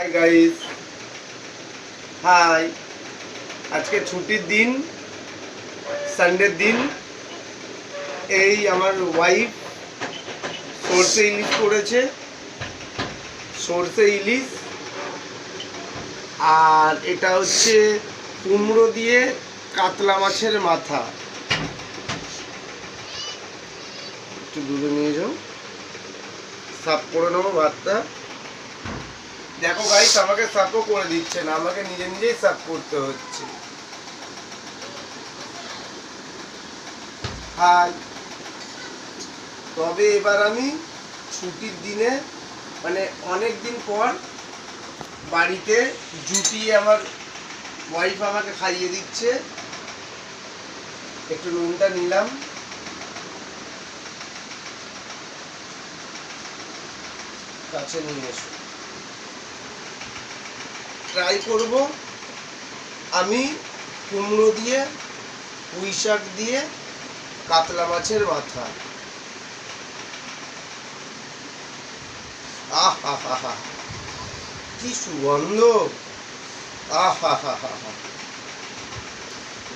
Hi guys, high. আজকে ছুটির দিন, সানডের দিন। এই আমার ওয়াইফ সরষে ইলিশ করেছে, সরষে ইলিশ। আর এটা হচ্ছে কুমড়ো দিয়ে কাতলা মাছের মাথা। একটু দূরে নিয়ে যাও, সাফ করে নেবো ভাতটা। দেখো গাইস, আমাকে সাফও করে দিচ্ছে না, আমাকে নিজে নিজেই সাফ করতে হচ্ছে। হাই। তবে এবার আমি ছুটির দিনে, মানে অনেক দিন পর বাড়িতে জুটিয়ে আমার ওয়াইফ আমাকে খাইয়ে দিচ্ছে। একটু নুনটা নিলাম, কাছে নিয়ে এসো। ট্রাই করব আমি কুমড়ো দিয়ে, পুঁই শাক দিয়ে কাতলা মাছের মাথা। আহ হা হা হা, কি সুগন্ধ! আহ হা হা হা হা।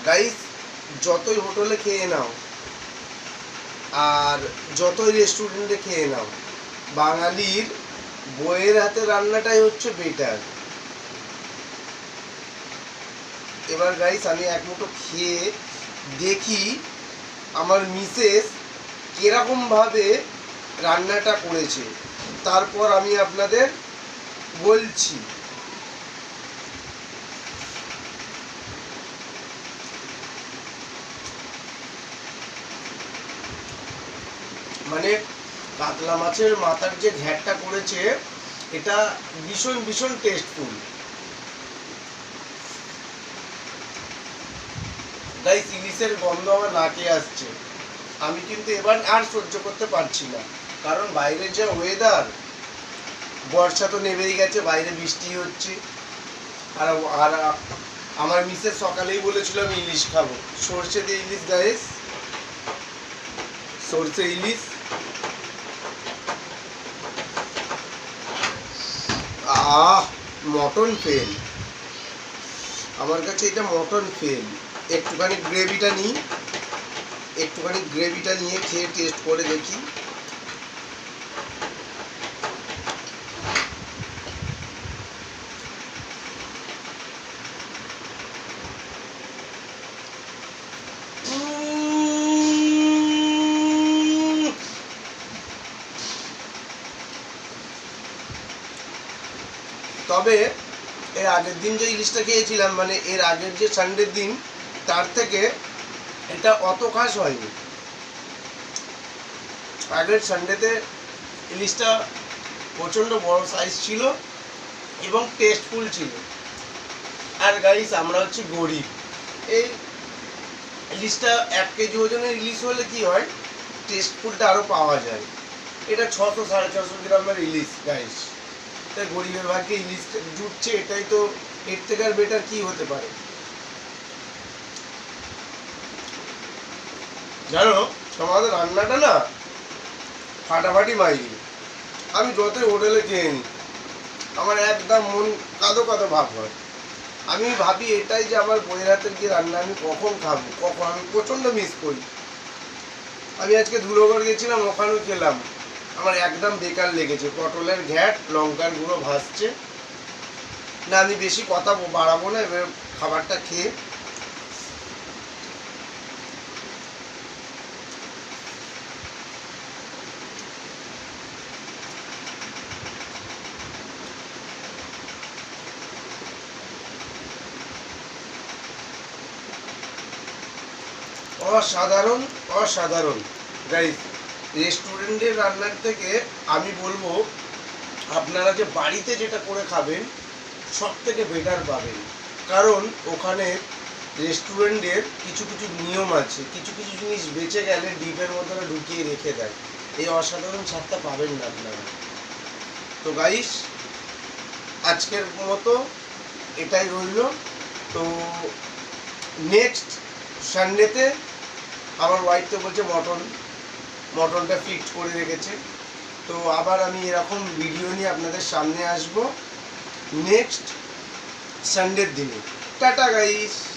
গাইস, যতই হোটেলে খেয়ে নাও আর যতই রেস্টুরেন্টে খেয়ে নাও, বাঙালির বইয়ের হাতে রান্নাটাই হচ্ছে বেটার। এবার গাইস, আমি এক মুঠো খেয়ে দেখি আমার মিসেস কিরকম ভাবে রান্নাটা করেছে, তারপর আমি আপনাদের বলছি। মানে কাতলা মাছের মাথার যে ঘ্যাটটা করেছে, এটা ভীষণ ভীষণ টেস্টফুল। গাইস, ইলিশের গন্ধ আমার নাকে আসছে। আমি কিন্তু এবার আর সহ্য করতে পারছি না, কারণ বাইরের যে ওয়েদার, বর্ষা তো নেমেই গেছে, বাইরে বৃষ্টি হচ্ছে। আর আর আমার মিসেস সকালেই বলেছিল আমি ইলিশ খাবো, সর্ষে দিয়ে ইলিশ। গাইস, সর্ষে ইলিশ। আহ, মটন ফেল আমার কাছে, এটা মটন ফেল। একটুখানি গ্রেভিটা নিয়ে খেয়ে টেস্ট করে দেখি। তবে এর আগের দিন যে ইলিশটা খেয়েছিলাম, মানে এর আগের যে সানডের দিন, তার থেকে এটা অত খাস হয়নি। আগের সানডেতে ইলিশটা প্রচণ্ড বড় সাইজ ছিল এবং টেস্টফুল ছিল। আর গাইস, আমরা হচ্ছে গরিব। এই ইলিশটা 1 কেজি ওজনের ইলিশ হলে কি হয়, টেস্টফুলটা আরও পাওয়া যায়। এটা 600-650 গ্রামের ইলিশ গাইস। তাই গরিবের ভাগ্যে ইলিশ জুটছে, এটাই তো, এর থেকে আর বেটার কি হতে পারে। জানো, আমাদের রান্নাটা না ফাটাফাটি মাইরি। আমি যতই হোটেলে খেয়ে নিই, আমার একদম মন কাঁদো কাঁদো ভাব হয়। আমি ভাবি এটাই যে আমার বইয়ের হাতের কি রান্না, আমি কখন খাবো, কখন। আমি প্রচণ্ড মিস করি। আমি আজকে ধুলোগড় গেছিলাম, ওখানেও খেলাম, আমার একদম বেকার লেগেছে। পটলের ঘ্যাট, লঙ্কার গুঁড়ো ভাসছে না। আমি বেশি কথা বাড়াবো না, এবার খাবারটা খেয়ে অসাধারণ, অসাধারণ গাইস। রেস্টুরেন্টের রান্নার থেকে আমি বলবো আপনারা যে বাড়িতে যেটা করে খাবেন, সব থেকে বেটার পাবেন। কারণ ওখানে রেস্টুরেন্টের কিছু কিছু নিয়ম আছে, কিছু কিছু জিনিস বেঁচে গেলে ডিপের মধ্যে ঢুকিয়ে রেখে দেয়। এই অসাধারণ স্বাদটা পাবেন না আপনারা। তো গাইস, আজকের মতো এটাই রইল। তো নেক্সট সানডেতে আমার ওয়াইফ তো বলছে মটনটা ফিক্সড করে রেখেছে। তো আবার আমি এরকম ভিডিও নিয়ে আপনাদের সামনে আসব। নেক্সট সানডের দিনে। Tata guys.